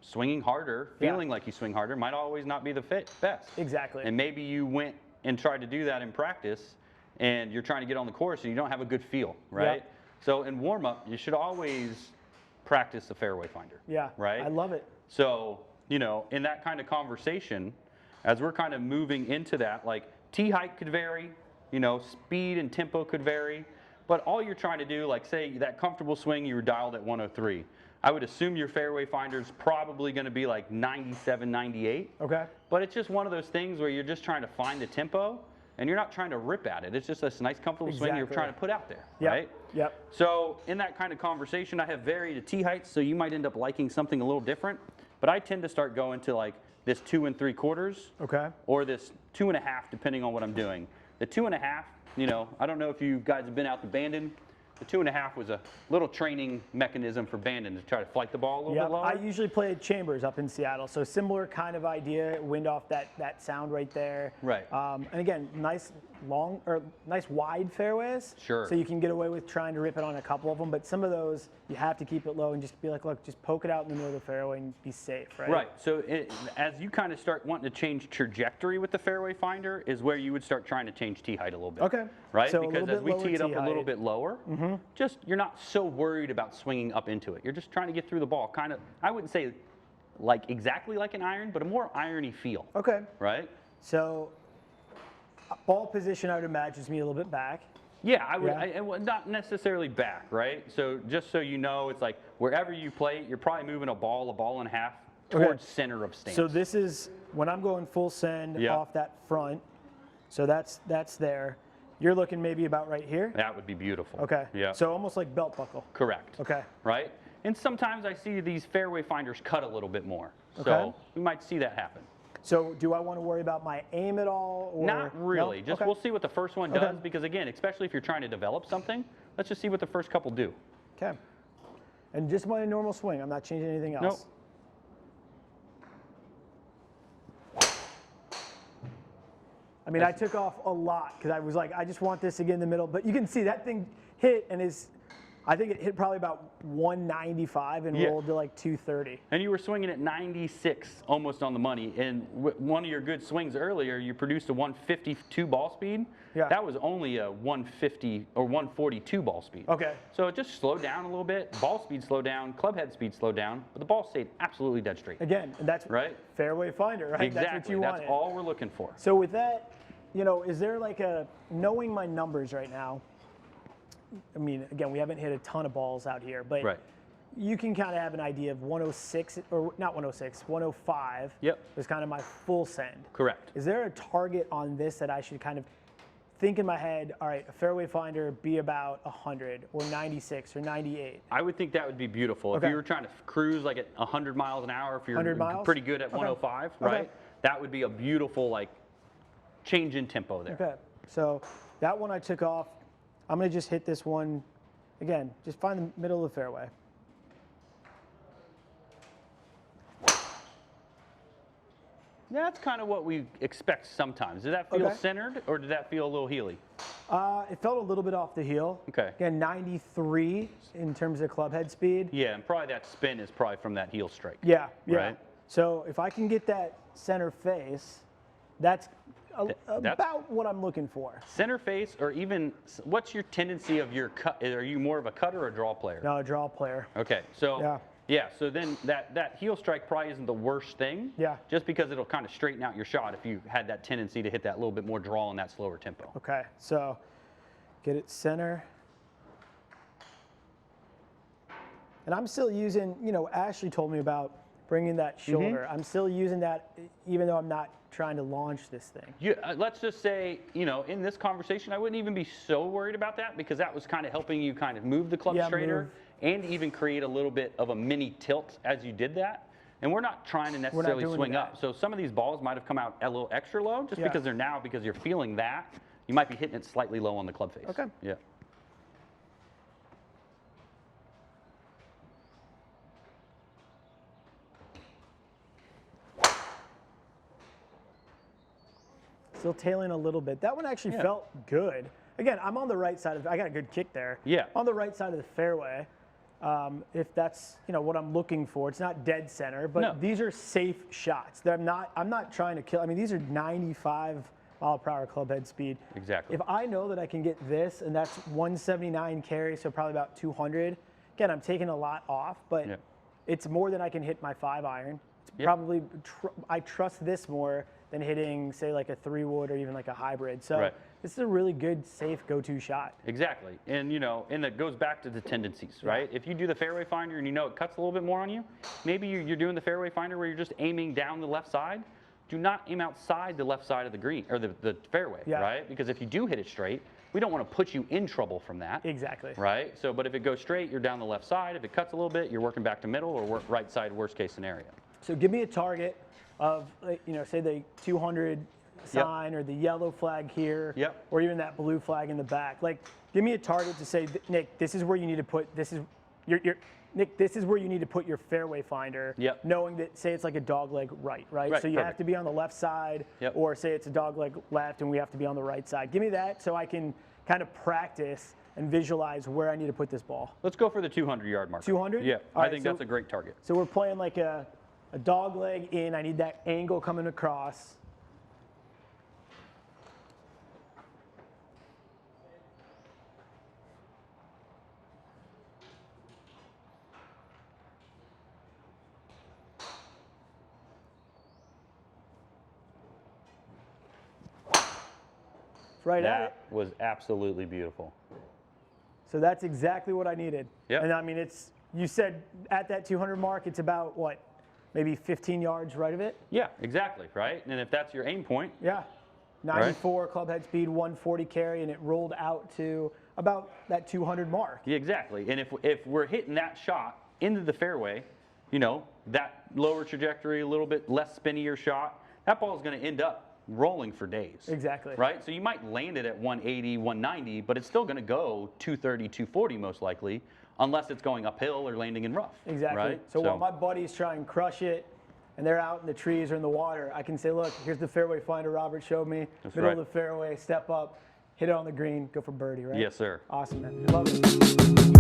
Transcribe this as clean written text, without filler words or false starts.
swinging harder, feeling like you swing harder, might always not be the best. Exactly. And maybe you went and tried to do that in practice, and you're trying to get on the course, and you don't have a good feel, right? Yep. So in warm-up, you should always practice the fairway finder. Yeah, right? I love it. So, you know, in that kind of conversation, as we're kind of moving into that, like tee height could vary, you know, speed and tempo could vary, but all you're trying to do, like say that comfortable swing, you were dialed at 103. I would assume your fairway finder's probably going to be like 97, 98. Okay. But it's just one of those things where you're just trying to find the tempo, and you're not trying to rip at it. It's just this nice, comfortable swing you're trying to put out there, right? Yep. So in that kind of conversation, I have varied tee heights, so you might end up liking something a little different. But I tend to start going to like this 2 3/4. Okay. Or this 2 1/2, depending on what I'm doing. The 2 1/2, you know, I don't know if you guys have been out to Bandon. The 2 1/2 was a little training mechanism for Bandon to try to flight the ball a little bit lower. I usually play at Chambers up in Seattle, so similar kind of idea. Wind off that sound right there. Right. And again, nice long or nice wide fairways. Sure. So you can get away with trying to rip it on a couple of them, but some of those you have to keep it low and just be like, look, just poke it out in the middle of the fairway and be safe, right? Right. So as you kind of start wanting to change trajectory with the fairway finder, is where you would start trying to change tee height a little bit. Okay. Right. So because as we tee it up a little bit lower, just you're not so worried about swinging up into it. You're just trying to get through the ball. Kind of, I wouldn't say like exactly like an iron, but a more irony feel. Okay. Right. So ball position, I would imagine, is me a little bit back. Yeah, I would. Not necessarily back, right? So just so you know, it's like wherever you play, you're probably moving a ball and a half towards center of stance. So this is when I'm going full send off that front. So that's there. You're looking maybe about right here. That would be beautiful. Okay. Yeah. So almost like belt buckle. Correct. Okay. Right? And sometimes I see these fairway finders cut a little bit more. Okay. So we might see that happen. So do I want to worry about my aim at all? Or not really. No? Just we'll see what the first one does, because again, especially if you're trying to develop something, let's just see what the first couple do. Okay. And just my normal swing. I'm not changing anything else. Nope. I mean, I took off a lot because I was like, I just want this to get in the middle. But you can see that thing hit and I think it hit probably about 195 and rolled to like 230. And you were swinging at 96, almost on the money. And one of your good swings earlier, you produced a 152 ball speed. Yeah. That was only a 150 or 142 ball speed. Okay. So it just slowed down a little bit. Ball speed slowed down. Club head speed slowed down. But the ball stayed absolutely dead straight. Again, and that's fairway finder, right? Exactly. That's what you want. That's all we're looking for. So with that, you know, is there like knowing my numbers right now? I mean, again, we haven't hit a ton of balls out here, but you can kind of have an idea of 106, or not 106, 105 is kind of my full send. Correct. Is there a target on this that I should kind of think in my head, all right, a fairway finder be about 100 or 96 or 98? I would think that would be beautiful. If you were trying to cruise like at 100 miles an hour, if you're pretty good at 105, right? That would be a beautiful like change in tempo there. Okay, so that one I took off. I'm going to just hit this one, again, just find the middle of the fairway. That's kind of what we expect sometimes. Did that feel centered, or did that feel a little heely? It felt a little bit off the heel. Okay. Again, 93 in terms of club head speed. Yeah, and probably that spin is probably from that heel strike. Yeah, Right? So if I can get that center face, that's about what I'm looking for. Center face, or even, what's your tendency of your cut? Are you more of a cutter or a draw player? No, a draw player. Okay, so so then that heel strike probably isn't the worst thing. Yeah. Just because it'll kind of straighten out your shot if you had that tendency to hit that little bit more draw in that slower tempo. Okay, so get it center. And I'm still using, you know, Ashley told me about bringing that shoulder. I'm still using that even though I'm not trying to launch this thing. Yeah, let's just say, you know, in this conversation, I wouldn't even be so worried about that, because that was kind of helping you kind of move the club straighter and even create a little bit of a mini tilt as you did that. And we're not trying to necessarily swing up. So some of these balls might have come out a little extra low just because they're now, because you're feeling that, you might be hitting it slightly low on the club face. Okay. Yeah. Still tailing a little bit. That one actually felt good. Again, I'm on the right side of, I got a good kick there. Yeah. On the right side of the fairway. if that's what I'm looking for. It's not dead center, but No. these are safe shots. I'm not trying to kill. I mean, these are 95 mile per hour club head speed. Exactly. If I know that I can get this, and that's 179 carry, so probably about 200. Again, I'm taking a lot off, but it's more than I can hit my 5-iron. It's probably I trust this more than hitting, say, like a 3-wood or even like a hybrid. So this is a really good, safe go-to shot. Exactly. And, and that goes back to the tendencies, right? If you do the Fairway Finder and it cuts a little bit more on you, maybe you're doing the Fairway Finder where you're just aiming down the left side. Do not aim outside the left side of the green, or the fairway, right? Because if you do hit it straight, we don't want to put you in trouble from that. Exactly. Right? So, but if it goes straight, you're down the left side. If it cuts a little bit, you're working back to middle or right side, worst case scenario. So give me a target of, say the 200 sign or the yellow flag here, or even that blue flag in the back. Like, give me a target to say, Nick, this is where you need to put, Nick, this is where you need to put your fairway finder, knowing that, say it's like a dog leg right? So you have to be on the left side, or say it's a dog leg left and we have to be on the right side. Give me that so I can kind of practice and visualize where I need to put this ball. Let's go for the 200-yard mark. 200? Yeah, I think that's a great target. So we're playing like a dog leg in. I need that angle coming across. Right at it. That was absolutely beautiful. So that's exactly what I needed. And I mean, you said at that 200 mark, it's about what, maybe 15 yards right of it? Yeah, exactly, right? And if that's your aim point. 94 club head speed, 140 carry, and it rolled out to about that 200 mark. Yeah, exactly. And if we're hitting that shot into the fairway, that lower trajectory, a little bit less spinnier shot, that ball is going to end up rolling for days. Exactly. Right? So you might land it at 180, 190, but it's still going to go 230, 240 most likely, unless it's going uphill or landing in rough. Exactly. Right? So while my buddies try and crush it, and they're out in the trees or in the water, I can say, look, here's the fairway finder Robert showed me. Middle of the fairway, step up, hit it on the green, go for birdie, right? Yes, sir. Awesome, man. Love it.